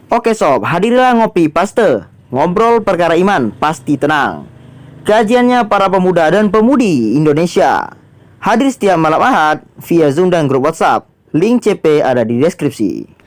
Oke sob, hadirlah ngopi paste. Ngobrol perkara iman, pasti tenang. Kajiannya para pemuda dan pemudi Indonesia. Hadir setiap malam Ahad via Zoom dan grup WhatsApp. Link CP ada di deskripsi.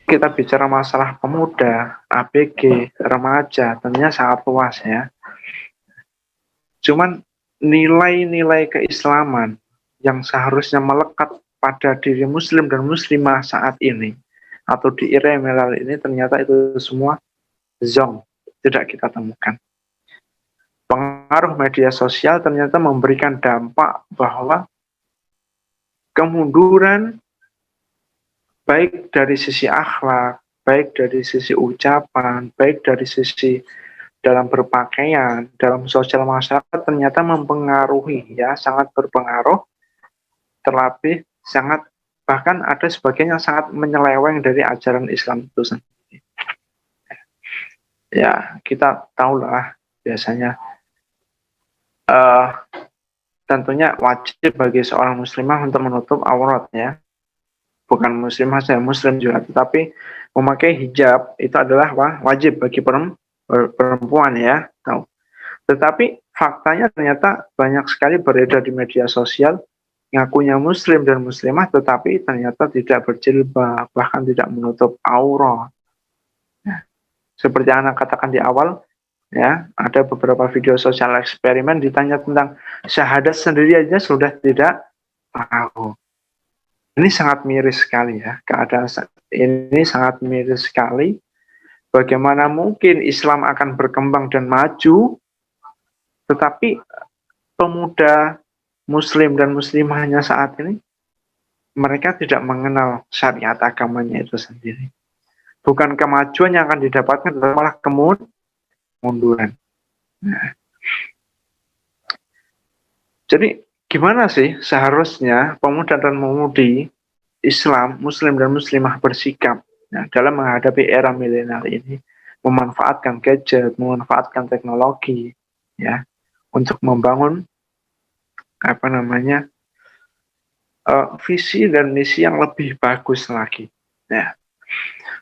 Kita bicara masalah pemuda, ABG, remaja, tentunya sangat luas ya. Cuman nilai-nilai keislaman yang seharusnya melekat pada diri muslim dan muslimah saat ini, atau di era yang melalui ini, ternyata itu semua zong, tidak kita temukan. Pengaruh media sosial ternyata memberikan dampak bahwa kemunduran baik dari sisi akhlak, baik dari sisi ucapan, baik dari sisi dalam berpakaian, dalam sosial masyarakat ternyata mempengaruhi ya, sangat berpengaruh, terlebih sangat bahkan ada sebagian yang sangat menyeleweng dari ajaran Islam itu sendiri. Ya, kita tahulah biasanya tentunya wajib bagi seorang muslimah untuk menutup aurat ya. Bukan muslimah saja, muslim juga, tetapi memakai hijab itu adalah wajib bagi perempuan ya. Tahu. Tetapi faktanya ternyata banyak sekali beredar di media sosial ngakunya muslim dan muslimah tetapi ternyata tidak berjilbab, bahkan tidak menutup aurat. Seperti yang Anda katakan di awal, ya, ada beberapa video sosial eksperimen ditanya tentang syahadat sendiri aja sudah tidak tahu. Ini sangat miris sekali ya, keadaan ini sangat miris sekali. Bagaimana mungkin Islam akan berkembang dan maju, tetapi pemuda muslim dan muslimahnya saat ini, mereka tidak mengenal syariat agamanya itu sendiri. Bukan kemajuan yang akan didapatkan, malah kemunduran. Nah, jadi gimana sih seharusnya pemuda dan pemudi Islam, muslim dan muslimah bersikap dalam menghadapi era milenial ini, memanfaatkan gadget, memanfaatkan teknologi ya untuk membangun visi dan misi yang lebih bagus lagi. Ya,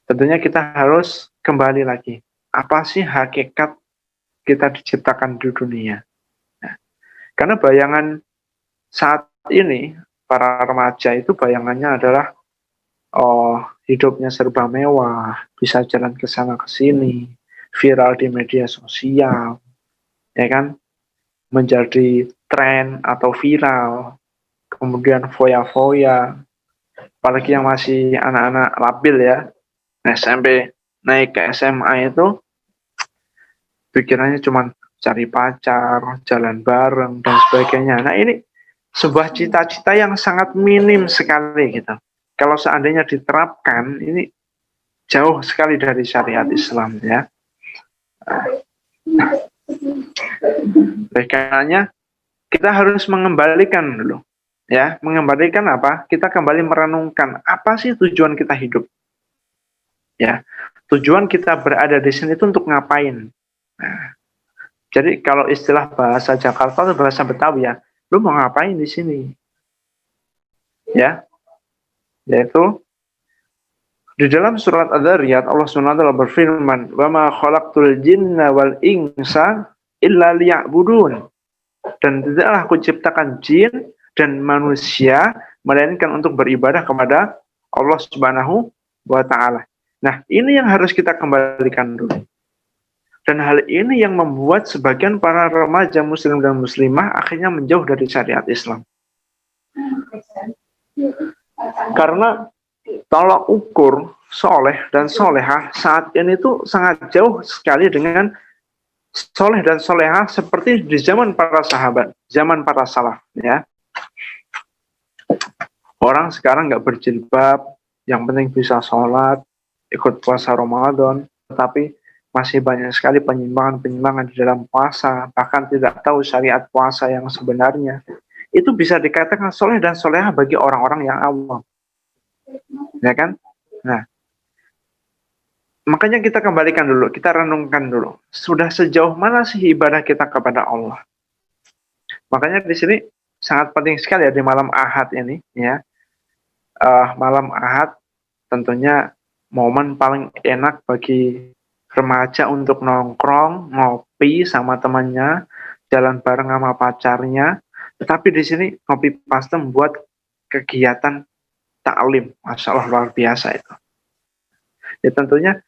tentunya kita harus kembali lagi. Apa sih hakikat kita diciptakan di dunia? Nah, karena bayangan saat ini para remaja itu bayangannya adalah hidupnya serba mewah, bisa jalan ke sana ke sini, viral di media sosial, ya kan, menjadi tren atau viral, kemudian foya-foya, apalagi yang masih anak-anak labil ya, SMP naik ke SMA itu pikirannya cuma cari pacar, jalan bareng dan sebagainya. Nah ini sebuah cita-cita yang sangat minim sekali gitu. Kalau seandainya diterapkan, ini jauh sekali dari syariat Islam ya. Makanya kita harus mengembalikan dulu ya, mengembalikan apa? Kita kembali merenungkan apa sih tujuan kita hidup. Ya. Tujuan kita berada di sini itu untuk ngapain? Nah, jadi kalau istilah bahasa Jakarta atau bahasa Betawi ya, lu mau ngapain di sini? Ya. Yaitu di dalam surat Ad-Dzariyat Allah SWT berfirman, "Wa ma khalaqtul jinna wal insa illa liya'budun." Dan tidaklah aku ciptakan jin dan manusia melainkan untuk beribadah kepada Allah Subhanahu wa taala. Nah, ini yang harus kita kembalikan dulu. Dan hal ini yang membuat sebagian para remaja muslim dan muslimah akhirnya menjauh dari syariat Islam. Karena tolak ukur soleh dan solehah saat ini tuh sangat jauh sekali dengan soleh dan solehah seperti di zaman para sahabat, zaman para salaf ya. Orang sekarang nggak berjilbab, yang penting bisa sholat, ikut puasa Ramadan, tetapi masih banyak sekali penyimpangan-penyimpangan di dalam puasa, bahkan tidak tahu syariat puasa yang sebenarnya, itu bisa dikatakan soleh dan solehah bagi orang-orang yang awam, ya kan? Nah, makanya kita kembalikan dulu, kita renungkan dulu, sudah sejauh mana sih ibadah kita kepada Allah? Makanya di sini sangat penting sekali ya di malam Ahad ini, ya. Malam Ahad tentunya momen paling enak bagi remaja untuk nongkrong, ngopi sama temannya, jalan bareng sama pacarnya. Tetapi di sini Ngopi Paste membuat kegiatan taklim, masya Allah luar biasa itu. Ya tentunya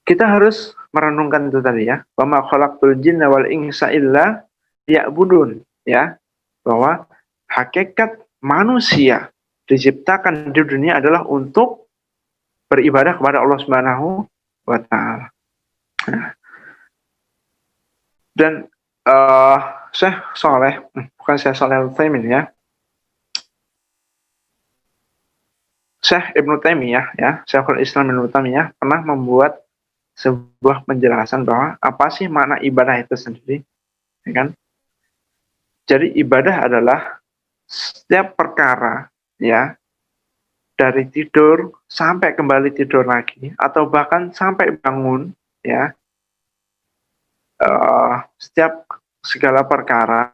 kita harus merenungkan itu tadi ya, wa ma khalaqtul jinna wal insa illa liya'budun, ya, bahwa hakikat manusia diciptakan di dunia adalah untuk beribadah kepada Allah Subhanahu wa taala. Dan Syekh Saleh, bukan Syekh Saleh Al-Utsaimin ya, Syekh Ibnu Taimiyah ya, Syekhul Islam Ibnu Taimiyah pernah membuat sebuah penjelasan bahwa apa sih makna ibadah itu sendiri, ya kan? Jadi ibadah adalah setiap perkara ya, dari tidur sampai kembali tidur lagi atau bahkan sampai bangun ya, setiap segala perkara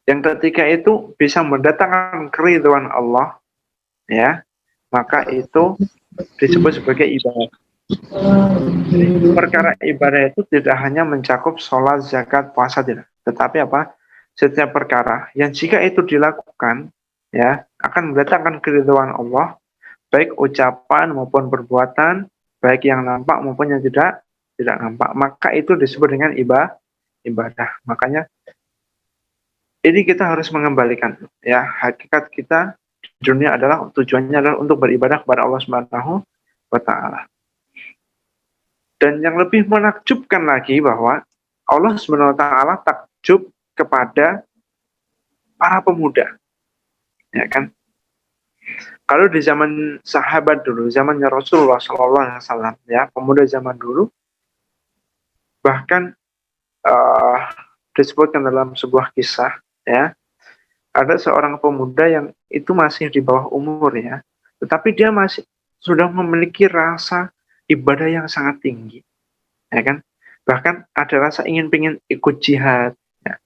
yang ketika itu bisa mendatangkan keridhaan Allah ya, maka itu disebut sebagai ibadah. Jadi, perkara ibadah itu tidak hanya mencakup sholat, zakat, puasa tidak, tetapi apa? Setiap perkara yang jika itu dilakukan ya akan mendatangkan keridhaan Allah, baik ucapan maupun perbuatan, baik yang nampak maupun yang tidak nampak, maka itu disebut dengan ibadah. Makanya ini kita harus mengembalikan ya, hakikat kita di dunia adalah tujuannya adalah untuk beribadah kepada Allah Subhanahu wa taala. Dan yang lebih menakjubkan lagi bahwa Allah Subhanahu wa taala takjub kepada para pemuda. Ya kan? Kalau di zaman sahabat dulu, zamannya Rasulullah SAW, ya, pemuda zaman dulu, bahkan disebutkan dalam sebuah kisah, ya, ada seorang pemuda yang itu masih di bawah umur, ya, tetapi dia masih sudah memiliki rasa ibadah yang sangat tinggi, ya kan? Bahkan ada rasa ingin ikut jihad, ya.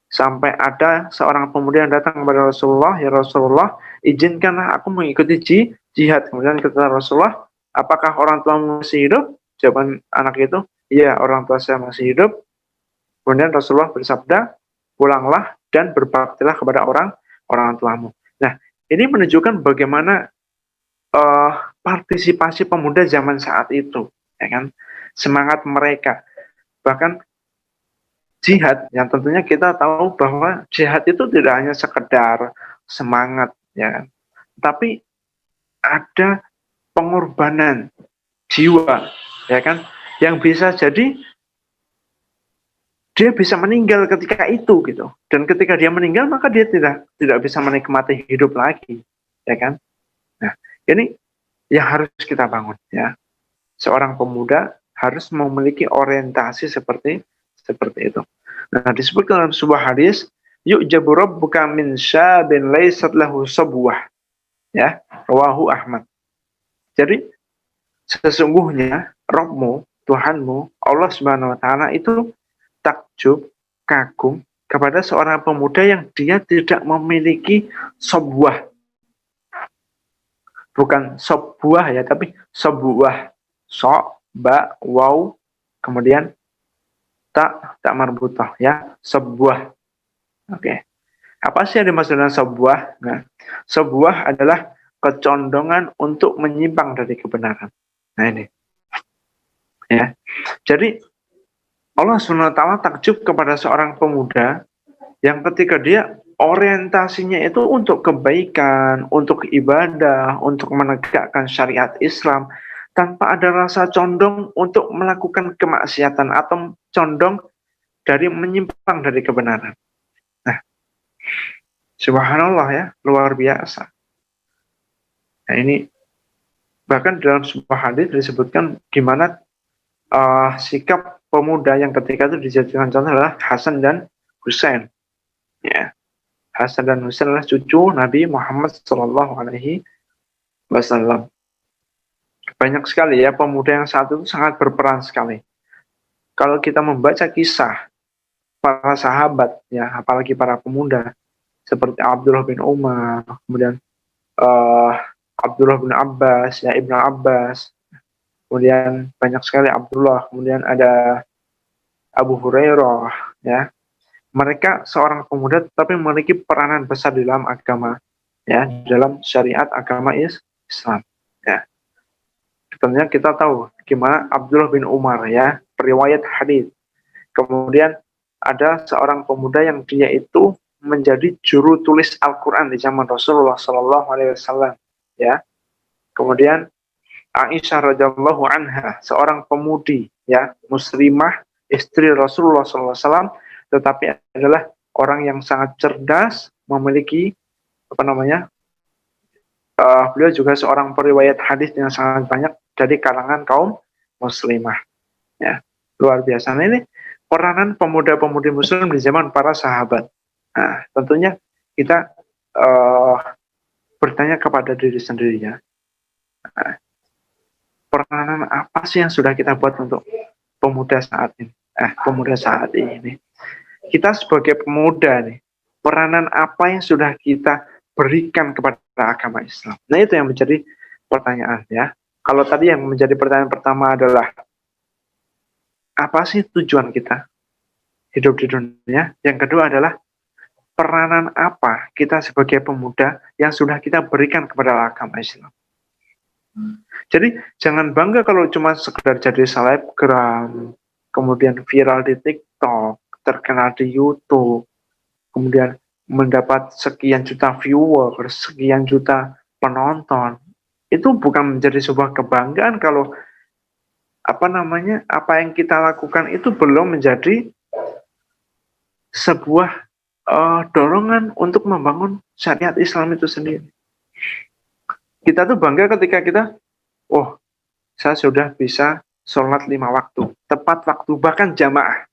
Sampai ada seorang pemuda yang datang kepada Rasulullah, ya Rasulullah, izinkanlah aku mengikuti jihad. Kemudian kata Rasulullah, apakah orang tua masih hidup? Jawaban anak itu, iya, orang tua saya masih hidup. Kemudian Rasulullah bersabda, pulanglah dan berbaktilah kepada orang tuamu. Nah, ini menunjukkan bagaimana partisipasi pemuda zaman saat itu, ya kan? Semangat mereka. Bahkan jihad, yang tentunya kita tahu bahwa jihad itu tidak hanya sekedar semangat, ya kan? Tapi ada pengorbanan jiwa, ya kan? Yang bisa jadi dia bisa meninggal ketika itu gitu. Dan ketika dia meninggal maka dia tidak bisa menikmati hidup lagi, ya kan? Nah, ini yang harus kita bangun ya. Seorang pemuda harus memiliki orientasi seperti itu. Nah, disebutkan dalam sebuah hadis, yu'jabu rabbuka min syabin laysat lahu sabwah. Ya, rawahu Ahmad. Jadi sesungguhnya Rabbmu, Tuhanmu, Allah Subhanahu wa taala itu takjub, kagum kepada seorang pemuda yang dia tidak memiliki sabwah. Bukan sebuah ya, tapi sebuah. So, ba, waw, kemudian tak marbutah ya, sebuah. Oke. Apa sih yang dimaksud dengan sebuah? Nah, sebuah adalah kecondongan untuk menyimpang dari kebenaran. Nah ini. Ya. Jadi Allah SWT takjub kepada seorang pemuda yang ketika dia orientasinya itu untuk kebaikan, untuk ibadah, untuk menegakkan syariat Islam, tanpa ada rasa condong untuk melakukan kemaksiatan atau condong dari menyimpang dari kebenaran. Nah, subhanallah ya, luar biasa. Nah ini bahkan dalam sebuah hadis disebutkan gimana sikap pemuda yang ketika itu dijadikan contoh adalah Hasan dan Husain. Ya, Hasan dan Husain adalah cucu Nabi Muhammad Shallallahu Alaihi Wasallam. Banyak sekali ya pemuda yang saat itu sangat berperan sekali. Kalau kita membaca kisah para sahabat, ya apalagi para pemuda seperti Abdullah bin Umar, kemudian uh, Abdullah bin Abbas, ya Ibnu Abbas, kemudian banyak sekali Abdullah, kemudian ada Abu Hurairah, ya. Mereka seorang pemuda tetapi memiliki peranan besar di dalam agama, ya, dalam syariat agama Islam, ya. Tentunya kita tahu gimana Abdullah bin Umar, ya, periwayat hadis. Kemudian ada seorang pemuda yang dia itu menjadi juru tulis Al-Quran di zaman Rasulullah Sallallahu Alaihi Wasallam, ya. Kemudian Aisyah radhiyallahu anha, seorang pemudi, ya, muslimah, istri Rasulullah Sallallahu Alaihi Wasallam, tetapi adalah orang yang sangat cerdas, memiliki beliau juga seorang periwayat hadis yang sangat banyak dari kalangan kaum muslimah, ya. Luar biasa. Nah, ini peranan pemuda-pemudi muslim di zaman para sahabat. Nah, tentunya kita bertanya kepada diri sendiri, ya. Nah, peranan apa sih yang sudah kita buat untuk pemuda saat ini? Pemuda saat ini. Kita sebagai pemuda nih, peranan apa yang sudah kita berikan kepada agama Islam? Nah, itu yang menjadi pertanyaan, ya. Kalau tadi yang menjadi pertanyaan pertama adalah apa sih tujuan kita hidup di dunia? Yang kedua adalah peranan apa kita sebagai pemuda yang sudah kita berikan kepada agama Islam? Jadi jangan bangga kalau cuma sekedar jadi selebgram, kemudian viral di TikTok, terkenal di YouTube, kemudian mendapat sekian juta viewer, sekian juta penonton. Itu bukan menjadi sebuah kebanggaan kalau apa yang kita lakukan itu belum menjadi sebuah dorongan untuk membangun syariat Islam itu sendiri. Kita tuh bangga ketika kita, saya sudah bisa sholat 5 waktu, tepat waktu, bahkan jamaah.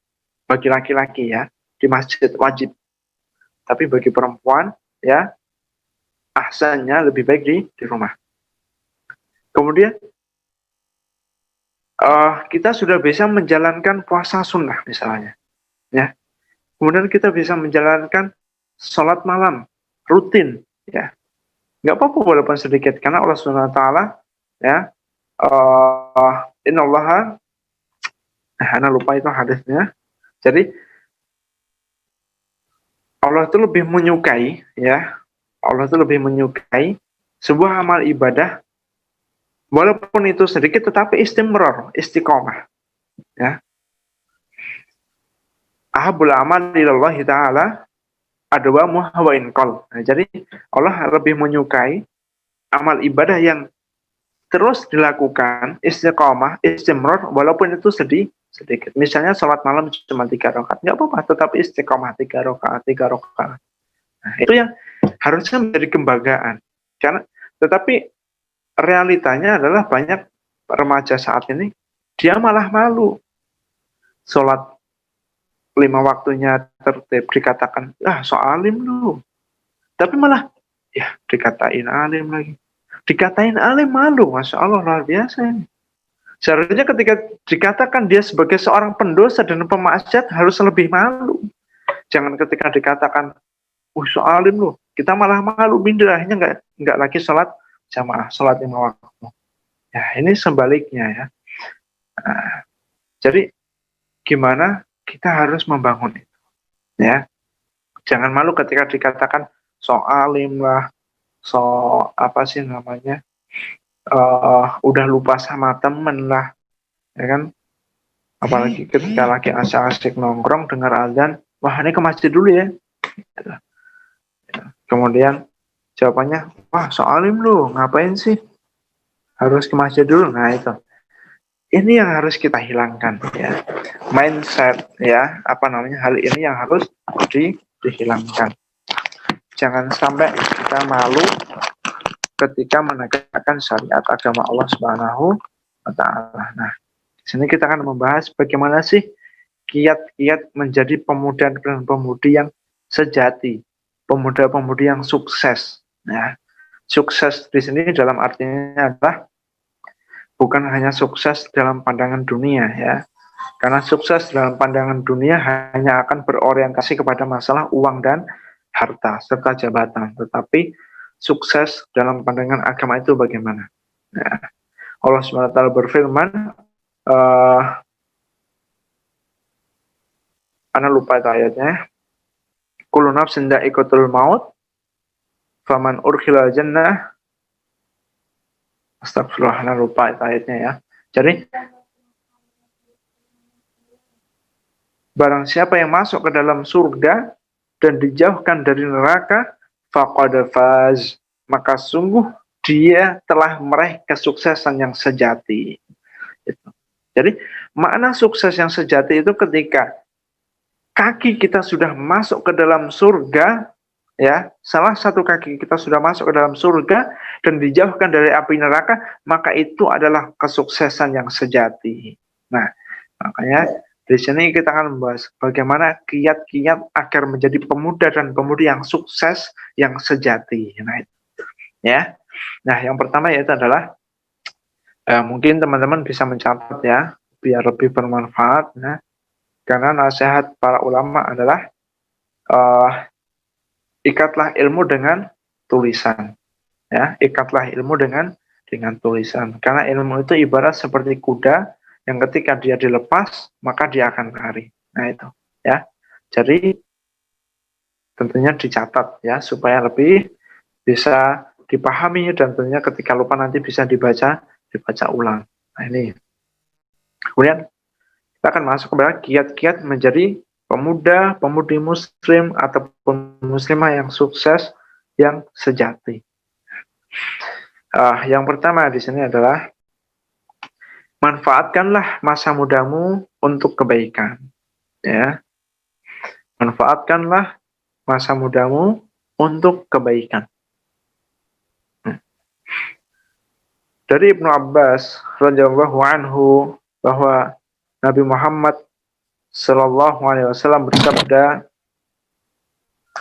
Bagi laki-laki, ya, di masjid wajib. Tapi bagi perempuan, ya, ahsannya lebih baik di rumah. Kemudian kita sudah bisa menjalankan puasa sunnah misalnya, ya. Kemudian kita bisa menjalankan sholat malam rutin, ya. Nggak apa-apa walaupun sedikit, karena Allah Subhanahu Wa Taala, ya, Innallaha, ana lupa itu hadisnya. Jadi Allah itu lebih menyukai, ya, Allah itu lebih menyukai sebuah amal ibadah walaupun itu sedikit tetapi istimrar, istiqomah, ya. Ahabul amal ilallahi ta'ala adwamu wa in qall. Nah, jadi Allah lebih menyukai amal ibadah yang terus dilakukan, istiqomah, istimrar, walaupun itu sedikit. Misalnya sholat malam cuma 3 rakaat, nggak apa-apa, tetapi istiqomah 3 rakaat. Nah, itu yang harusnya menjadi kebanggaan. Tetapi realitanya adalah banyak remaja saat ini, dia malah malu. Sholat 5 waktunya tertib, dikatakan, so alim lu. Tapi malah, ya dikatain alim lagi. Dikatain alim malu, Masya Allah, luar biasa ini. Seharusnya ketika dikatakan dia sebagai seorang pendosa dan pemaksiat harus lebih malu. Jangan ketika dikatakan, so alim lu, kita malah malu, minder, akhirnya nggak lagi sholat jamaah, sholat 5 waktu. Ya, ini sebaliknya, ya. Nah, jadi gimana kita harus membangun itu, ya. Jangan malu ketika dikatakan so alim lah, udah lupa sama temen lah, ya kan. Apalagi ketika lagi asik-asik nongkrong dengar azan, wah ini ke masjid dulu ya. Kemudian jawabannya, wah so alim lu, ngapain sih harus ke masjid dulu? Nah, itu ini yang harus kita hilangkan, ya, mindset, ya, hal ini yang harus dihilangkan. Jangan sampai kita malu ketika menegakkan syariat agama Allah Subhanahu wa Ta'ala. Nah, Di sini kita akan membahas bagaimana sih kiat-kiat menjadi pemuda dan pemudi yang sejati, pemuda-pemudi yang sukses. Ya, sukses di sini dalam artinya adalah bukan hanya sukses dalam pandangan dunia ya. Karena sukses dalam pandangan dunia hanya akan berorientasi kepada masalah uang dan harta serta jabatan. Tetapi sukses dalam pandangan agama itu bagaimana? Ya. Allah SWT berfirman, Ana lupa itu ayatnya. Kullu nafsin dha'iqatul maut, faman urkhilal jannah. Astagfirullah, ana lupa itu ayatnya ya. Jadi barang siapa yang masuk ke dalam surga dan dijauhkan dari neraka, faqad faz, maka sungguh dia telah meraih kesuksesan yang sejati. Jadi makna sukses yang sejati itu ketika kaki kita sudah masuk ke dalam surga, ya, salah satu kaki kita sudah masuk ke dalam surga dan dijauhkan dari api neraka, maka itu adalah kesuksesan yang sejati. Nah, makanya di sini kita akan membahas bagaimana kiat-kiat agar menjadi pemuda dan pemudi yang sukses, yang sejati. Nah, itu, ya. Nah, yang pertama yaitu adalah mungkin teman-teman bisa mencatat ya, biar lebih bermanfaat. Nah, karena nasihat para ulama adalah ikatlah ilmu dengan tulisan. Ya, ikatlah ilmu dengan tulisan. Karena ilmu itu ibarat seperti kuda yang ketika dia dilepas, maka dia akan lari. Nah itu, ya. Jadi tentunya dicatat ya supaya lebih bisa dipahami dan tentunya ketika lupa nanti bisa dibaca ulang. Nah ini. Kemudian kita akan masuk kepada kiat-kiat menjadi pemuda, pemudi muslim ataupun muslimah yang sukses, yang sejati. Yang pertama di sini adalah manfaatkanlah masa mudamu untuk kebaikan. Ya, manfaatkanlah masa mudamu untuk kebaikan. Dari Ibnu Abbas radhiyallahu anhu bahwa Nabi Muhammad sallallahu alaihi wasallam bersabda,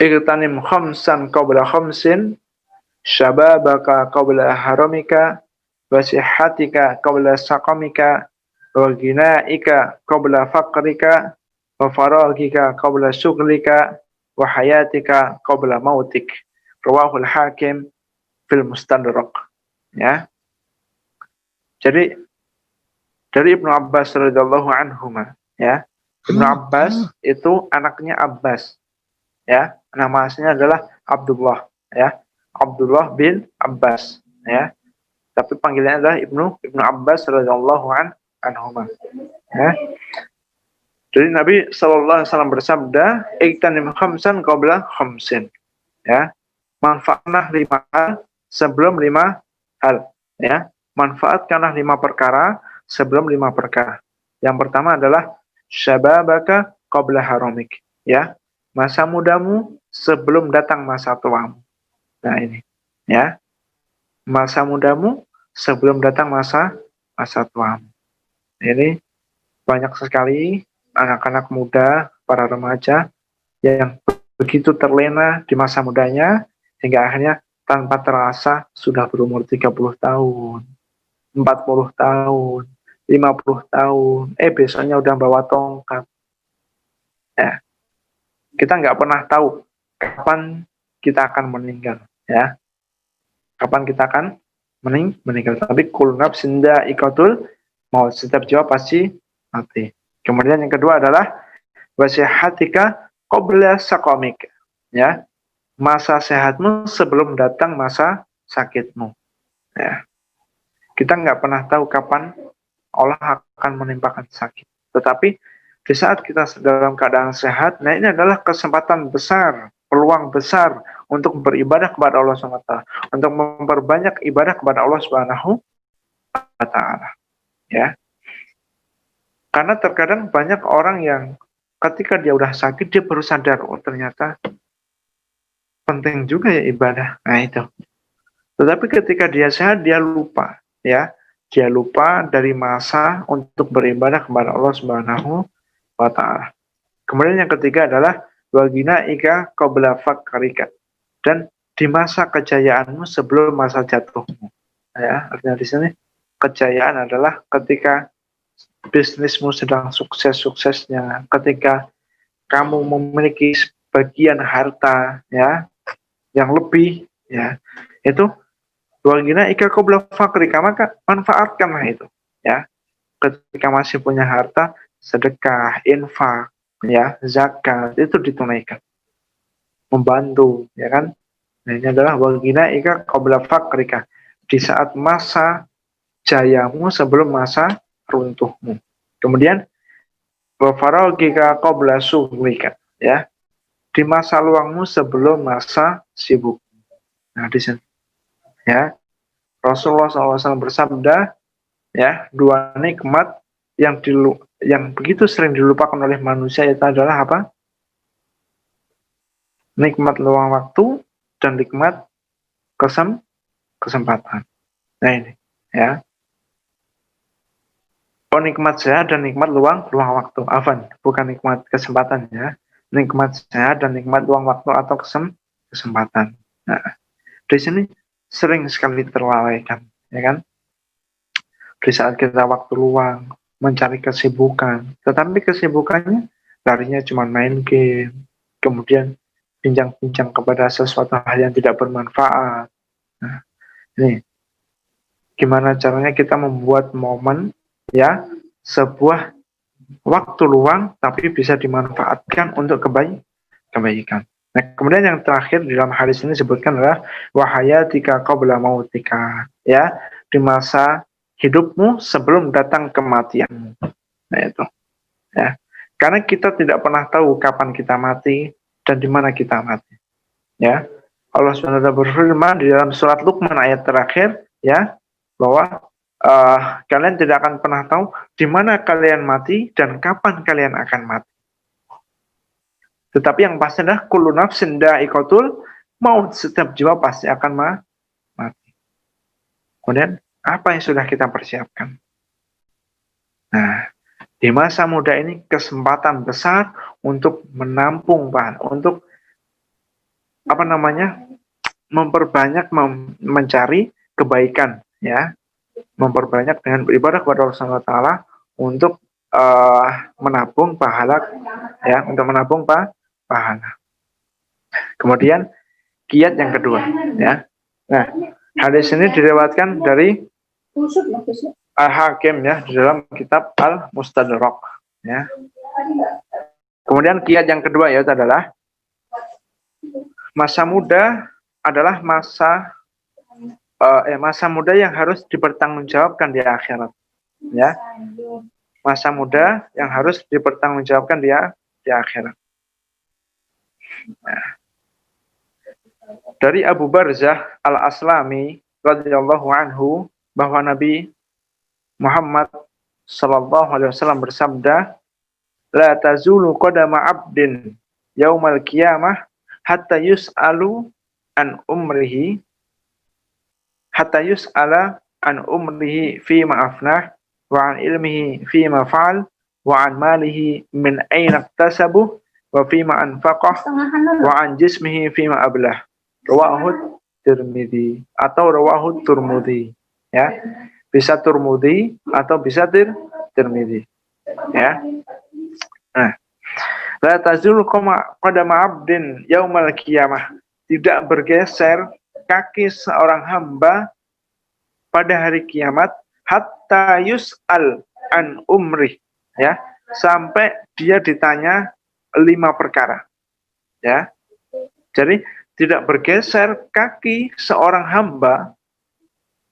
"Ightanim khamsan qabla khamsin, syababaka qabla haramika, wa sihhatika qabla saqamika, wa ghinaika qabla faqrika, wa faragika qabla syughlika, wa hayatika qabla mautik." Rawahul Hakim fil Mustadrak. Ya. Jadi dari Ibnu Abbas radhiyallahu anhuma, ya. Ibnu Abbas itu anaknya Abbas. Ya, nama aslinya adalah Abdullah, ya. Abdullah bin Abbas, ya. Tapi panggilannya adalah Ibnu Abbas radhiyallahu anhuma. Ya. Jadi Nabi sallallahu alaihi wasallam bersabda, "Iktanim khamsan qabla khamsin." Ya. Manfaatkanlah 5 hal sebelum 5 hal, ya. Manfaatkanlah 5 perkara sebelum 5 perkara. Yang pertama adalah syababaka qabla haramik, ya. Masa mudamu sebelum datang masa tuamu. Nah ini, ya. Masa mudamu sebelum datang masa tuamu. Ini banyak sekali anak-anak muda, para remaja yang begitu terlena di masa mudanya hingga akhirnya tanpa terasa sudah berumur 30 tahun, 40 tahun, 50 tahun, besoknya udah bawa tongkat. Ya. Kita nggak pernah tahu kapan kita akan meninggal, ya. Kapan kita akan meninggal. Tapi kullu nafsin dha'iqatul maut, setiap jiwa pasti mati. Kemudian yang kedua adalah wasihatika qabla saqamik, ya. Masa sehatmu sebelum datang masa sakitmu. Ya. Kita nggak pernah tahu kapan Allah akan menimpakan sakit. Tetapi di saat kita dalam keadaan sehat, nah ini adalah kesempatan besar, peluang besar untuk beribadah kepada Allah SWT, untuk memperbanyak ibadah kepada Allah Subhanahu wa Ta'ala. Ya. Karena terkadang banyak orang yang ketika dia udah sakit, dia baru sadar, oh ternyata penting juga ya ibadah. Nah itu. Tetapi ketika dia sehat, dia lupa. Ya, dia lupa dari masa untuk beribadah kepada Allah Subhanahu wa taala. Kemudian yang ketiga adalah wagina ika qabla fakrika, dan di masa kejayaanmu sebelum masa jatuhmu. Ya, artinya di sini kejayaan adalah ketika bisnismu sedang sukses-suksesnya, ketika kamu memiliki sebagian harta ya yang lebih ya, itu wagina ika qabla fakrika, maka manfaatkanlah itu ya. Ketika masih punya harta, sedekah, infak, ya, zakat itu ditunaikan, membantu, ya kan? Nah, ini adalah wagina ika qabla fakrika, di saat masa jayamu sebelum masa runtuhmu. Kemudian wa faragika qabla sughlika, ya, di masa luangmu sebelum masa sibuk. Nah, di sini ya, Rasulullah SAW bersabda, ya, dua nikmat yang begitu sering dilupakan oleh manusia itu adalah apa? Nikmat luang waktu dan nikmat kesempatan. Nah ini, ya. Oh, nikmat sehat dan nikmat luang waktu. Afan, bukan nikmat kesempatan ya. Nikmat sehat dan nikmat luang waktu atau kesempatan. Nah, di sini sering sekali terlalaikan, ya kan? Di saat kita waktu luang mencari kesibukan, tetapi kesibukannya larinya cuma main game, kemudian bincang-bincang kepada sesuatu hal yang tidak bermanfaat. Nah, ini gimana caranya kita membuat momen ya, sebuah waktu luang tapi bisa dimanfaatkan untuk kebaikan. Nah, kemudian yang terakhir di dalam hadis ini disebutkan adalah wahayatika qabla mautika, ya, di masa hidupmu sebelum datang kematianmu. Nah, itu ya. Karena kita tidak pernah tahu kapan kita mati dan di mana kita mati. Ya. Allah SWT berfirman di dalam surat Luqman ayat terakhir, ya, bahwa kalian tidak akan pernah tahu di mana kalian mati dan kapan kalian akan mati. Tetapi yang pasti adalah kullu nafsin dha'iqatul maut, setiap jiwa pasti akan mati. Kemudian apa yang sudah kita persiapkan? Nah, di masa muda ini kesempatan besar untuk menampung untuk memperbanyak mencari kebaikan, ya, memperbanyak dengan beribadah kepada Allah Subhanahu wa taala untuk menabung pahala, ya, untuk menabung pahala. Kemudian kiat yang kedua, ya. Nah, hadis ini diriwayatkan dari Al-Hakim, ya, di dalam kitab Al-Mustadrak, ya. Kemudian kiat yang kedua yaitu adalah masa muda adalah masa muda yang harus dipertanggungjawabkan di akhirat, ya. Masa muda yang harus dipertanggungjawabkan di akhirat. Nah, dari Abu Barzah Al-Aslami radhiyallahu anhu bahwa Nabi Muhammad sallallahu alaihi wasallam bersabda, la tazulu qadama 'abdin yaumal qiyamah hatta yus'ala an umrihi fi ma'afnah wa an ilmihi fi ma fa'al wa an malihi min aina iktasabuh wa fi ma anfaqah wa an jismihi fi ma ablah. Rawahu Tirmidzi atau rawahu Turmudi, ya. Bisa Turmudi atau bisa Tirmidzi, ya. Nah, la tazul qadama 'abdin yaumal qiyamah, tidak bergeser kaki seorang hamba pada hari kiamat hatta yus'al an umri, ya, sampai dia ditanya 5 perkara, ya. Jadi tidak bergeser kaki seorang hamba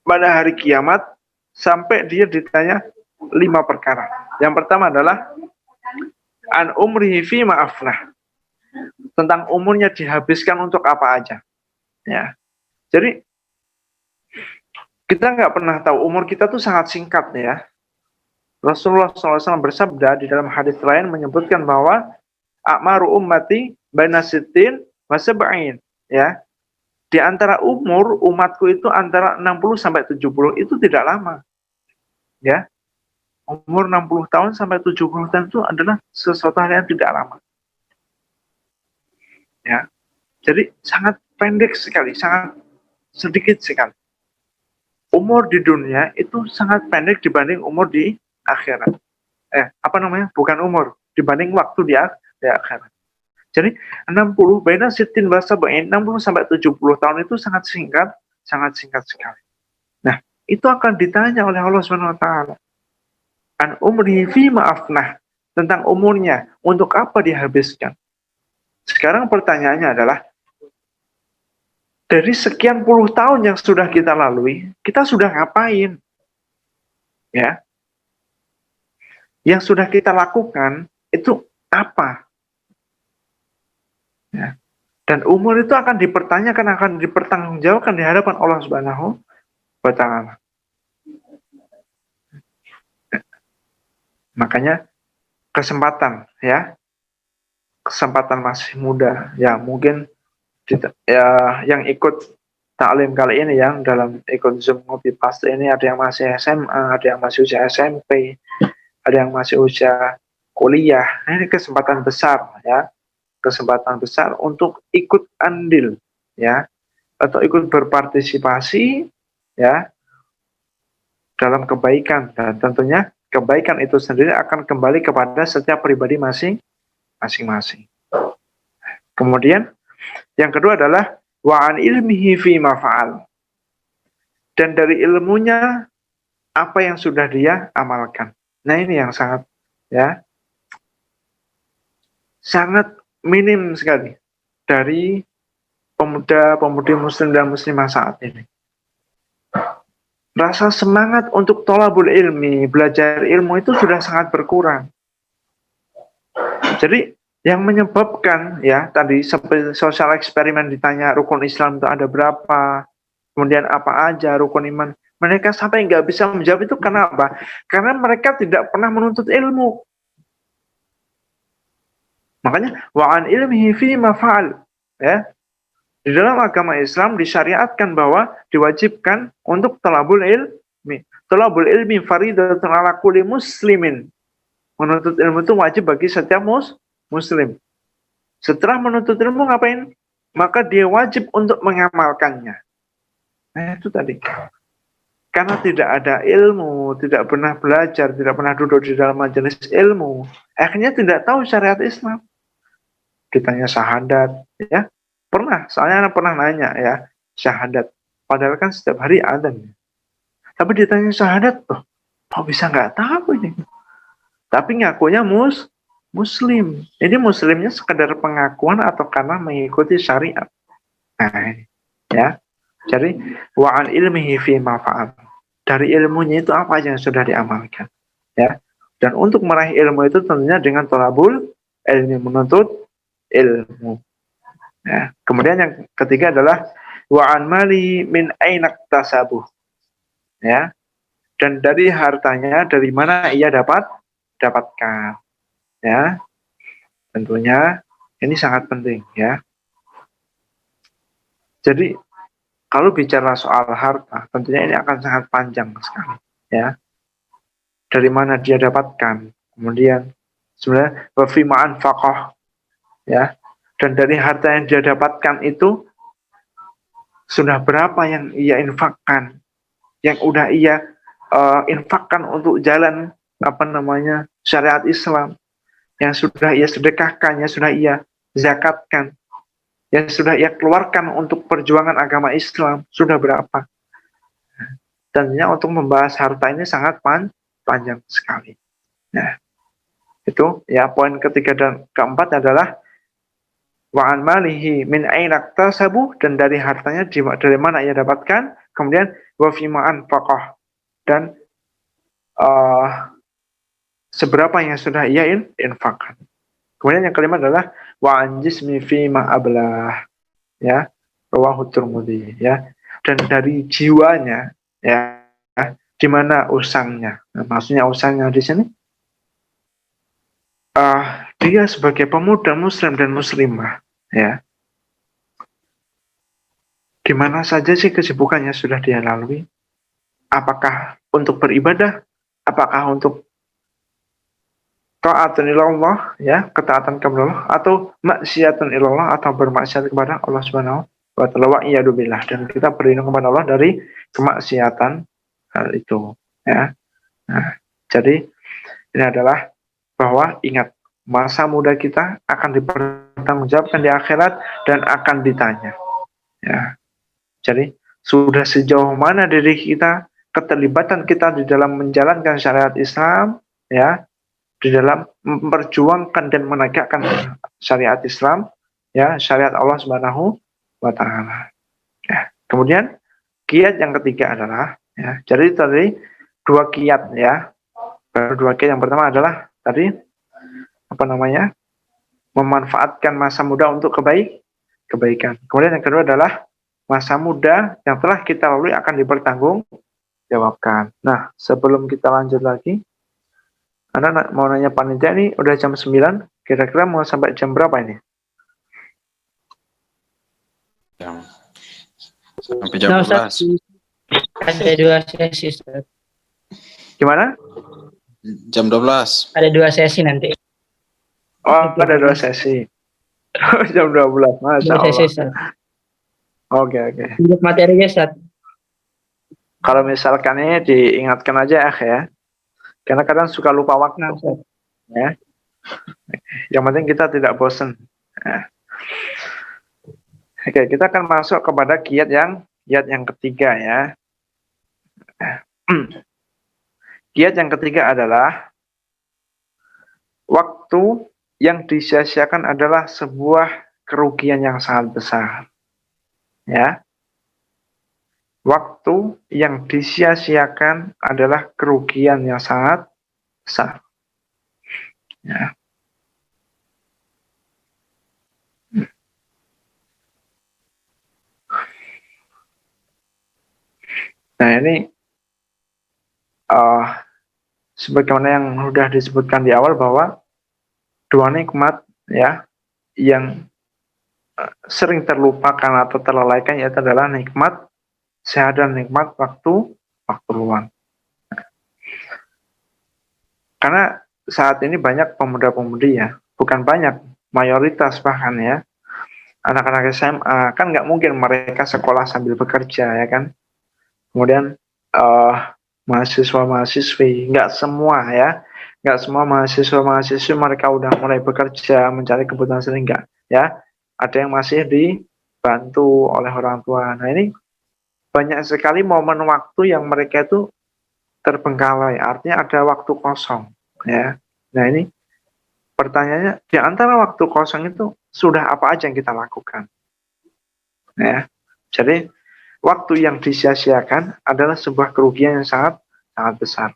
pada hari kiamat sampai dia ditanya 5 perkara. Yang pertama adalah an umrihi fi ma'afnah, tentang umurnya dihabiskan untuk apa aja, ya. Jadi kita nggak pernah tahu, umur kita tuh sangat singkat, ya. Rasulullah SAW bersabda di dalam hadis lain menyebutkan bahwa a'maru ummati baina sittin wa sab'in, ya. Di antara umur umatku itu antara 60 sampai 70, itu tidak lama. ya. Umur 60 tahun sampai 70 tahun itu adalah sesuatu hal yang tidak lama. Ya. Jadi sangat pendek sekali, sangat sedikit sekali. Umur di dunia itu sangat pendek dibanding umur di akhirat. Bukan umur, dibanding waktu di akhirat. Jadi 60 baina sittin wa sab'in, 60 sampai 70 tahun itu sangat singkat sekali. Nah, itu akan ditanya oleh Allah Subhanahu wa taala. An umri fi ma'afnah, tentang umurnya, untuk apa dihabiskan. Sekarang pertanyaannya adalah, dari sekian puluh tahun yang sudah kita lalui, kita sudah ngapain? Ya. Yang sudah kita lakukan itu apa? Ya. Dan umur itu akan dipertanyakan, akan dipertanggungjawabkan di hadapan Allah Subhanahu wa taala. Makanya kesempatan masih muda, ya mungkin yang ikut taklim kali ini, yang dalam ikut Zoom Ngopi Pasti ini, ada yang masih SMA, ada yang masih usia SMP, ada yang masih usia kuliah. Nah, ini kesempatan besar untuk ikut andil, ya, atau ikut berpartisipasi, ya, dalam kebaikan. Dan tentunya kebaikan itu sendiri akan kembali kepada setiap pribadi masing-masing. Kemudian yang kedua adalah wa'an ilmihi fi mafa'al, dan dari ilmunya apa yang sudah dia amalkan. Nah, ini yang sangat minim sekali dari pemuda-pemudi muslim dan muslimah saat ini. Rasa semangat untuk thalabul ilmi, belajar ilmu itu sudah sangat berkurang. Jadi yang menyebabkan, ya, tadi seperti sosial eksperimen ditanya rukun Islam itu ada berapa, kemudian apa aja rukun iman, mereka sampai nggak bisa menjawab itu karena apa? Karena mereka tidak pernah menuntut ilmu. Makanya wa'an ilmihi fi mafa'al, ya. Di dalam agama Islam disyariatkan bahwa diwajibkan untuk talabul ilmi. Talabul ilmi faridatun ala kulli muslimin. Menuntut ilmu itu wajib bagi setiap muslim. Setelah menuntut ilmu ngapain? Maka dia wajib untuk mengamalkannya. Nah, itu tadi. Karena tidak ada ilmu, tidak pernah belajar, tidak pernah duduk di dalam majelis ilmu, akhirnya tidak tahu syariat Islam. Ditanya syahadat, ya, soalnya anak pernah nanya, ya, syahadat, padahal kan setiap hari adzan, tapi ditanya syahadat, kok bisa nggak tahu ini? Tapi ngakunya muslim. Jadi muslimnya sekedar pengakuan atau karena mengikuti syariat. Nah, ya, jadi wa'an ilmihi fi mafa'al, dari ilmunya itu apa yang sudah diamalkan, ya. Dan untuk meraih ilmu itu tentunya dengan thalabul ilmi, menuntut ilmu. Ya. Kemudian yang ketiga adalah wa'an mali min ainak tasabuh, ya. Dan dari hartanya, dari mana ia dapatkan, ya. Tentunya ini sangat penting, ya. Jadi kalau bicara soal harta, tentunya ini akan sangat panjang sekali, ya. Dari mana dia dapatkan, kemudian sebenarnya wafimaan fakoh, ya. Dan dari harta yang dia dapatkan itu sudah berapa yang ia infakkan, yang udah ia infakkan untuk jalan syariat Islam, yang sudah ia sedekahkan, yang sudah ia zakatkan, yang sudah ia keluarkan untuk perjuangan agama Islam, sudah berapa. Tentunya untuk membahas harta ini sangat panjang sekali. Nah, itu, ya, poin ketiga dan keempat adalah wa'an malihi min ainak tasabuh, dan dari hartanya dari mana ia dapatkan, kemudian wa fima'an faqah, dan seberapa yang sudah ia infakkan. Kemudian yang kelima adalah wa'an jismi fima ablah, ya, rawahu Tirmidzi, ya, dan dari jiwanya, ya, di mana usangnya. Nah, maksudnya usangnya di sini dia sebagai pemuda muslim dan muslimah, ya, di mana saja sih kesibukannya sudah dia lalui? Apakah untuk beribadah apakah untuk taatun ilallah, ya, ketaatan kepada Allah, atau maksiatun ilallah, atau bermaksiat kepada Allah Subhanahu wa taala, wa iyadu billah, dan kita berlindung kepada Allah dari kemaksiatan hal itu, ya. Nah, jadi ini adalah bahwa ingat, masa muda kita akan dipertanggungjawabkan di akhirat dan akan ditanya, ya. Jadi sudah sejauh mana diri kita, keterlibatan kita di dalam menjalankan syariat Islam, ya, di dalam memperjuangkan dan menegakkan syariat Islam, ya, syariat Allah Subhanahu wa taala. Ya. Kemudian kiat yang ketiga adalah, ya, jadi tadi dua kiat, ya. Baru dua kiat. Yang pertama adalah tadi apa namanya? Memanfaatkan masa muda untuk kebaikan. Kemudian yang kedua adalah masa muda yang telah kita lalui akan dipertanggungjawabkan. Nah, sebelum kita lanjut lagi, Anda mau nanya panitia ini udah jam 9, kira-kira mau sampai jam berapa ini? Sampai jam 12. Ada 2 sesi, Ustaz. Gimana? Jam 12. Ada 2 sesi nanti. Oh, ada 2 sesi. Jam 12, Masya 2 sesi, Allah. Ustaz. Oke. Untuk materinya, Ustaz. Kalau misalkan ini diingatkan aja ya. Karena kadang suka lupa waktu. Nah, Ustaz. Ya. Yang penting kita tidak bosan. Ya. Oke, kita akan masuk kepada kiat yang ketiga, ya. Kiat yang ketiga adalah waktu yang disia-siakan adalah sebuah kerugian yang sangat besar. Ya. Waktu yang disia-siakan adalah kerugian yang sangat besar. Ya. Nah, ini sebagaimana yang sudah disebutkan di awal bahwa dua nikmat, ya, yang sering terlupakan atau terlalaikan, yaitu adalah nikmat sehat dan nikmat waktu luang. Karena saat ini banyak pemuda-pemudi, ya, bukan banyak, mayoritas bahkan, ya, anak-anak SMA kan nggak mungkin mereka sekolah sambil bekerja, ya kan. Kemudian mahasiswa-mahasiswi, nggak semua, ya, nggak semua mahasiswa-mahasiswi mereka udah mulai bekerja mencari kebutuhan sehari, enggak, ya. Ada yang masih dibantu oleh orang tua. Nah, ini banyak sekali momen waktu yang mereka itu terbengkalai, artinya ada waktu kosong, ya. Nah, ini pertanyaannya, di antara waktu kosong itu sudah apa aja yang kita lakukan, ya. Jadi waktu yang disia-siakan adalah sebuah kerugian yang sangat besar.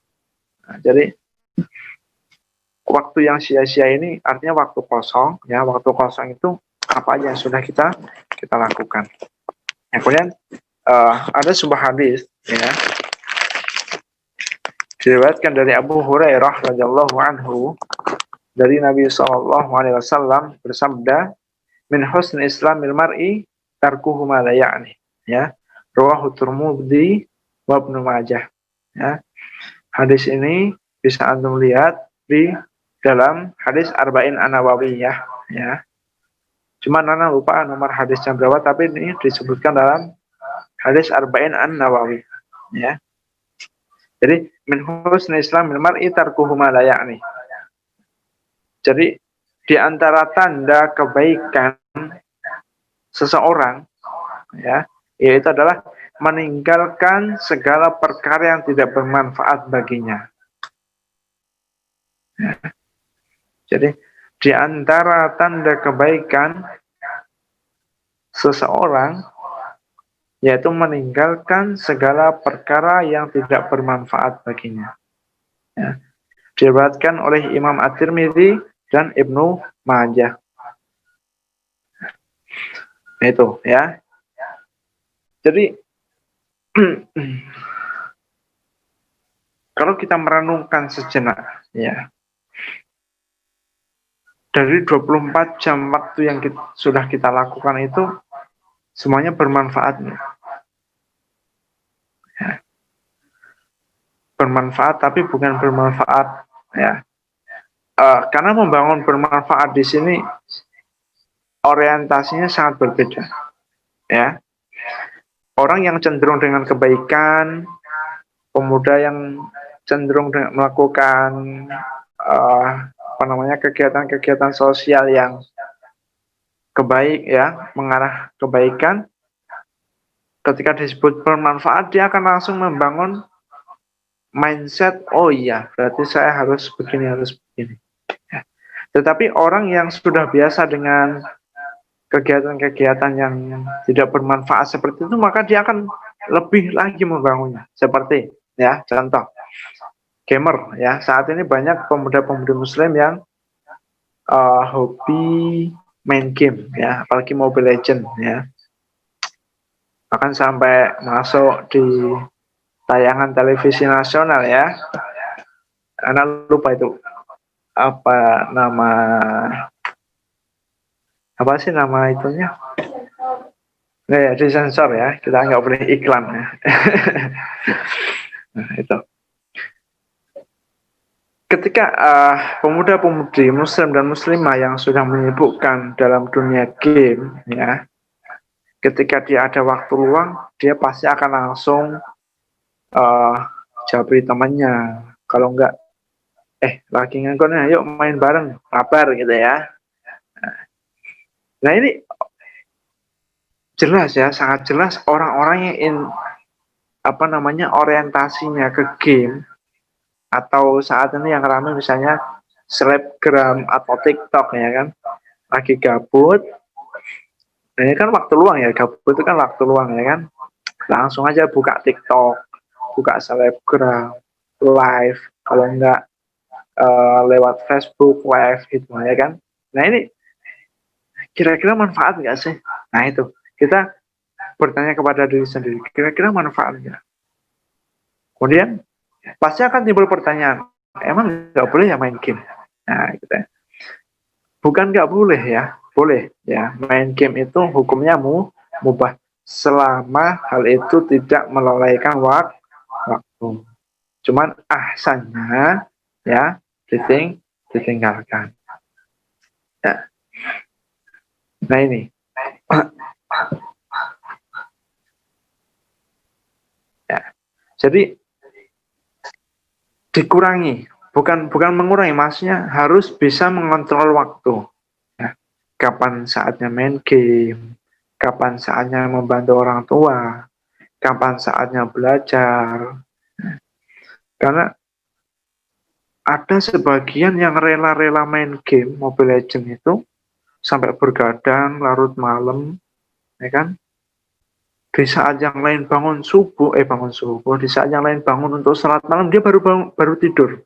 Nah, jadi waktu yang sia-sia ini artinya waktu kosong, ya. Waktu kosong itu apa aja yang sudah kita lakukan. Nah, kemudian ada sebuah hadis, ya, diriwayatkan dari Abu Hurairah radhiyallahu anhu, dari Nabi SAW bersabda, min husni islamil mar'i tarkuhu ma la ya'ni, ya. Rawahu Tirmidzi wa Ibnu Majah, ya. Hadis ini bisa antum lihat di dalam hadis Arba'in An-Nawawiyah, ya. Cuma Nana lupa nomor hadisnya berapa, tapi ini disebutkan dalam hadis Arba'in An-Nawawi, ya. Jadi min husni islamil mar'i tarkuhu ma la ya'ni. Jadi di antara tanda kebaikan seseorang, ya, yaitu adalah meninggalkan segala perkara yang tidak bermanfaat baginya. Ya. Jadi di antara tanda kebaikan seseorang yaitu meninggalkan segala perkara yang tidak bermanfaat baginya. Ya. Diriwayatkan oleh Imam At-Tirmidzi dan Ibnu Majah. Itu, ya. Jadi kalau kita merenungkan sejenak, ya, dari 24 jam waktu yang sudah kita lakukan itu semuanya bermanfaat, ya. bermanfaat tapi bukan bermanfaat, ya. Karena membangun bermanfaat di sini orientasinya sangat berbeda, ya. Orang yang cenderung dengan kebaikan, pemuda yang cenderung melakukan kegiatan-kegiatan sosial yang mengarah kebaikan. Ketika disebut bermanfaat, dia akan langsung membangun mindset, oh iya, berarti saya harus begini, harus begini. Ya. Tetapi orang yang sudah biasa dengan kegiatan-kegiatan yang tidak bermanfaat seperti itu, maka dia akan lebih lagi membangunnya. Seperti, ya, contoh, gamer, ya. Saat ini banyak pemuda-pemudi Muslim yang hobi main game, ya, apalagi Mobile Legend, ya. Bahkan sampai masuk di tayangan televisi nasional, ya. Anak lupa itu apa sih nama itunya? Ya, disensor ya, kita nggak boleh iklan ya. Nah, itu. Ketika pemuda-pemudi Muslim dan Muslimah yang sudah menyibukkan dalam dunia game, ya, ketika dia ada waktu luang, dia pasti akan langsung jabri temannya. Kalau enggak, lagi ngangkut, yuk main bareng, kabar gitu ya. Nah ini jelas ya, sangat jelas orang-orang yang orientasinya ke game, atau saat ini yang ramai misalnya selebgram atau TikTok, ya kan, lagi gabut. Nah, ini kan waktu luang ya, gabut itu kan waktu luang, ya kan, langsung aja buka TikTok, buka selebgram, live, kalau enggak lewat Facebook live gitu, ya kan. Nah ini kira-kira manfaat nggak sih? Nah itu kita bertanya kepada diri sendiri, kira-kira manfaatnya. Kemudian pasti akan timbul pertanyaan, emang nggak boleh ya main game? Nah gitu ya. Bukan nggak boleh ya, boleh ya, main game itu hukumnya mubah selama hal itu tidak melalaikan waktu. Cuman ahsannya ya ditinggalkan. Ya. Nah ini ya. Jadi dikurangi, bukan mengurangi, maksudnya harus bisa mengontrol waktu. Ya. Kapan saatnya main game, kapan saatnya membantu orang tua, kapan saatnya belajar. Karena ada sebagian yang rela-rela main game Mobile Legends itu sampai bergadang larut malam, ya kan? Di saat yang lain bangun subuh, di saat yang lain bangun untuk sholat malam, dia baru tidur.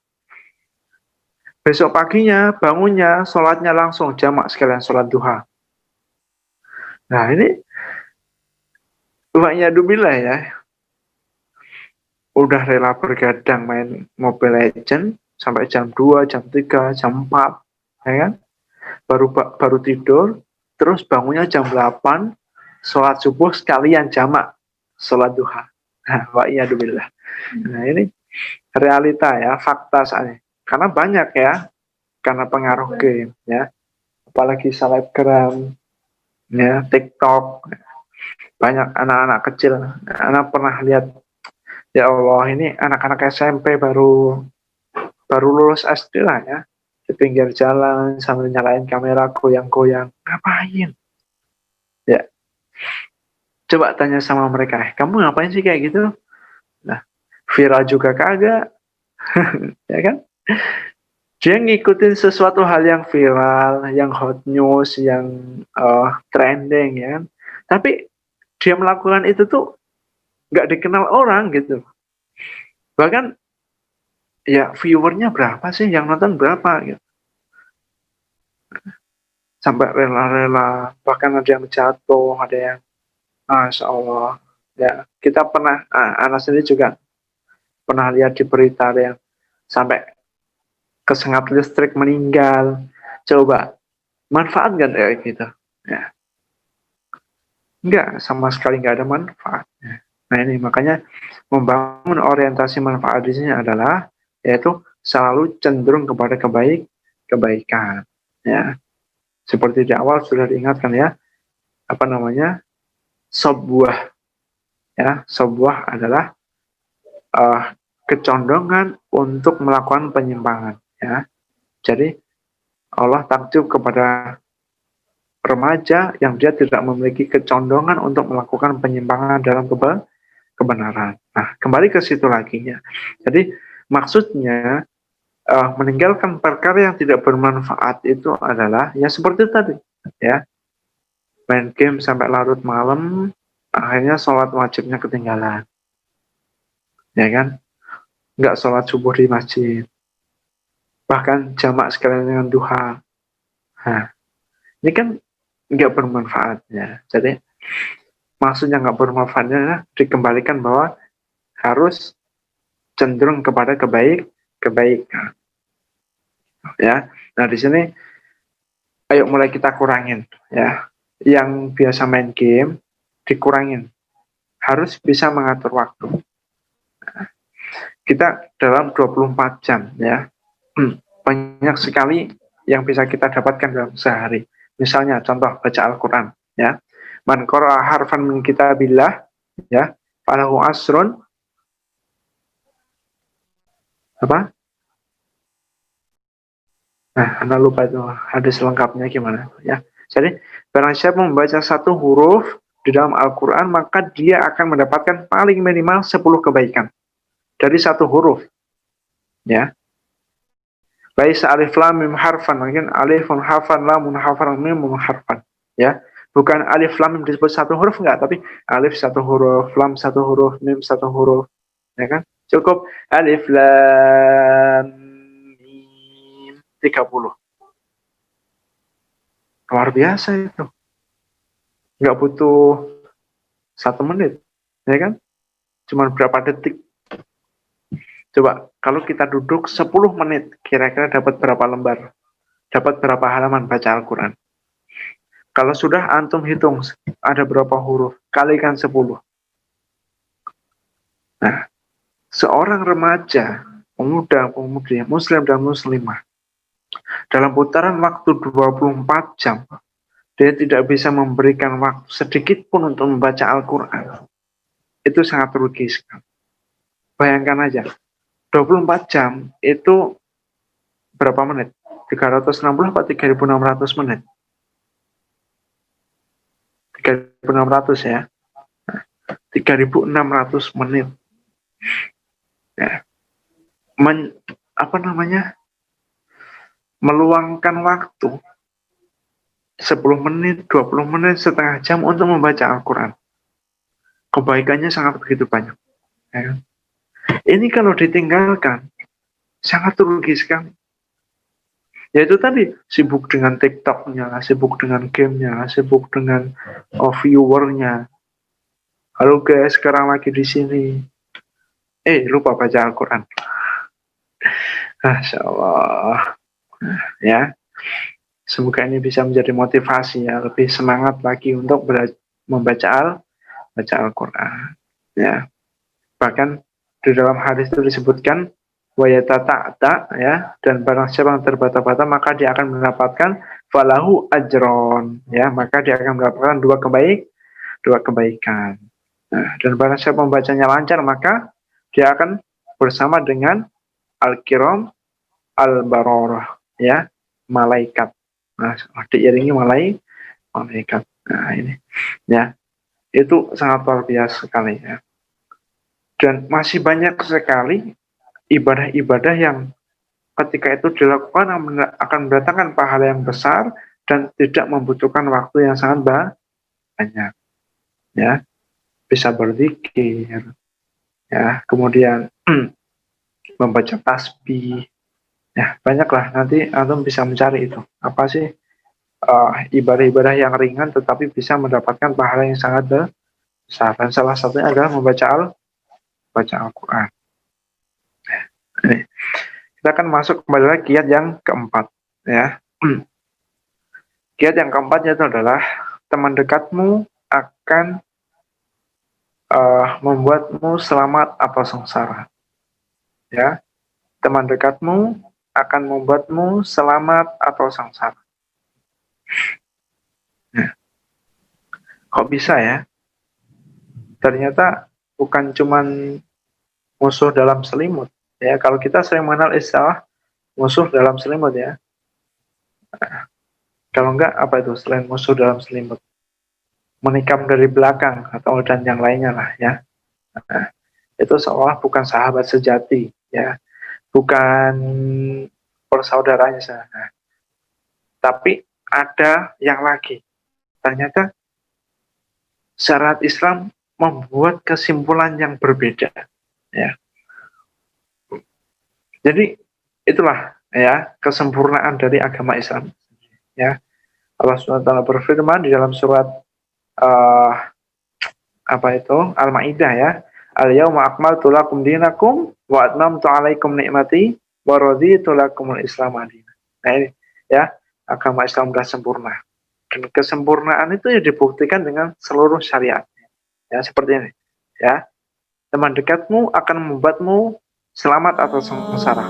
Besok paginya bangunnya, sholatnya langsung jamak sekalian sholat duha. Nah ini wa'yadubillah ya, udah rela bergadang main Mobile Legends sampai jam 2, jam 3, jam 4, ya kan? Baru tidur, terus bangunnya jam 8, sholat subuh sekalian jamak sholat duha. Nah, wa'yadubillah. Nah ini realita ya, fakta soalnya. Karena banyak ya, karena pengaruh game ya, apalagi selebgram, ya, TikTok, banyak anak-anak kecil. Anak pernah lihat, ya Allah, ini anak-anak SMP baru lulus SD lah ya, di pinggir jalan sambil nyalain kamera goyang-goyang, ngapain? Ya, coba tanya sama mereka, kamu ngapain sih kayak gitu? Nah, viral juga kagak, ya kan? Dia ngikutin sesuatu hal yang viral, yang hot news, yang trending, ya kan? Tapi dia melakukan itu tuh nggak dikenal orang gitu. Bahkan ya viewernya berapa sih, yang nonton berapa gitu. Sampai rela-rela, bahkan ada yang jatuh, ada yang Masya Allah. Ya, kita pernah, anak sendiri juga pernah lihat di berita ada yang sampai kesengat listrik meninggal. Coba, manfaat nggak kayak gitu? Ya. Enggak, sama sekali nggak ada manfaatnya. Nah ini makanya membangun orientasi manfaat di sini adalah yaitu selalu cenderung kepada kebaikan. Ya, seperti di awal sudah diingatkan ya, apa namanya, sebuah ya, sebuah adalah kecondongan untuk melakukan penyimpangan. Ya, jadi Allah takjub kepada remaja yang dia tidak memiliki kecondongan untuk melakukan penyimpangan dalam kebenaran. Nah, kembali ke situ lagi ya. Jadi maksudnya meninggalkan perkara yang tidak bermanfaat itu adalah ya seperti tadi ya, main game sampai larut malam, akhirnya sholat wajibnya ketinggalan, ya kan? Nggak sholat subuh di masjid, bahkan jamak sekalian dengan duha. Nah, ini kan nggak bermanfaatnya. Jadi maksudnya nggak bermanfaatnya dikembalikan bahwa harus cenderung kepada kebaikan. Ya, nah di sini ayo mulai kita kurangin ya. Yang biasa main game dikurangin, harus bisa mengatur waktu. Nah, kita dalam 24 jam ya, banyak sekali yang bisa kita dapatkan dalam sehari. Misalnya contoh baca Al-Quran ya, man qara'a harfan min kitabillah ya falahu asrun apa. Nah, Anda lupa itu hadis lengkapnya gimana ya. Jadi barang siapa membaca satu huruf di dalam Al-Quran, maka dia akan mendapatkan paling minimal 10 kebaikan dari satu huruf ya. Laisa alif lam mim harfan, mungkin alifun harfan, lamun harfan, mimun harfan ya. Bukan alif lam mim disebut satu huruf, enggak, tapi alif satu huruf, lam satu huruf, mim satu huruf, ya kan? Cukup alif lam mim 30. Luar biasa itu. Enggak butuh 1 menit, ya kan? Cuma berapa detik. Coba kalau kita duduk 10 menit, kira-kira dapat berapa lembar? Dapat berapa halaman baca Al-Quran? Kalau sudah antum hitung ada berapa huruf, kalikan 10. Nah, seorang remaja, pemuda, pemudi, muslim dan muslimah, dalam putaran waktu 24 jam, dia tidak bisa memberikan waktu sedikit pun untuk membaca Al-Quran. Itu sangat rugi sekali. Bayangkan aja, 24 jam itu berapa menit? 360 atau 3.600 menit? 3.600 ya. 3.600 menit. Ya. Meluangkan waktu 10 menit, 20 menit, setengah jam untuk membaca Al-Quran. Kebaikannya sangat begitu banyak. Ya. Ini kalau ditinggalkan, sangat rugi sekali. Yaitu tadi, sibuk dengan TikTok-nya, sibuk dengan game-nya, sibuk dengan viewer-nya. Halo guys, sekarang lagi di sini. Lupa baca Al-Quran. Masya Allah. Ya, semoga ini bisa menjadi motivasi ya, lebih semangat lagi untuk membaca Al-Quran. Ya, bahkan di dalam hadis itu disebutkan wayatata ya, dan barang siapa yang terbata-bata maka dia akan mendapatkan falahu ajron ya, maka dia akan mendapatkan dua kebaikan. Nah, dan barang siapa membacanya lancar maka dia akan bersama dengan al-kiram al-bararah ya, malaikat. Nah, diiringi malaikat. Nah, ini ya, itu sangat luar biasa sekali ya. Dan masih banyak sekali ibadah-ibadah yang ketika itu dilakukan akan mendatangkan pahala yang besar dan tidak membutuhkan waktu yang sangat banyak. Ya, bisa berzikir, ya, kemudian membaca tasbih, ya, banyaklah. Nanti antum bisa mencari itu. Apa sih ibadah-ibadah yang ringan tetapi bisa mendapatkan pahala yang sangat besar. Dan salah satunya adalah membaca Al-Quran. Ini. Kita akan masuk kepada kiat yang keempat. Ya. Kiat yang keempat yaitu adalah teman dekatmu akan membuatmu selamat atau sengsara. Ya, teman dekatmu akan membuatmu selamat atau sengsara. Nah, kok bisa ya? Ternyata bukan cuman musuh dalam selimut. Ya, kalau kita sering mengenal istilah musuh dalam selimut ya. Kalau enggak, apa itu selain musuh dalam selimut? Menikam dari belakang atau dan yang lainnya lah ya. Nah, itu seolah bukan sahabat sejati ya, bukan persaudaranya sana. Tapi ada yang lagi. Ternyata syariat Islam membuat kesimpulan yang berbeda ya. Jadi itulah ya kesempurnaan dari agama Islam ya. Allah SWT berfirman di dalam surat Al-Maidah ya, al-yauma akmaltu lakum dinakum wa atmamtu alaikum nikmati wa raditu lakumul Islam madinah. Nah ini ya, agama Islam sudah sempurna. Dan kesempurnaan itu ya dibuktikan dengan seluruh syariatnya. Ya seperti ini. Ya. Teman dekatmu akan membuatmu selamat atau sengsara.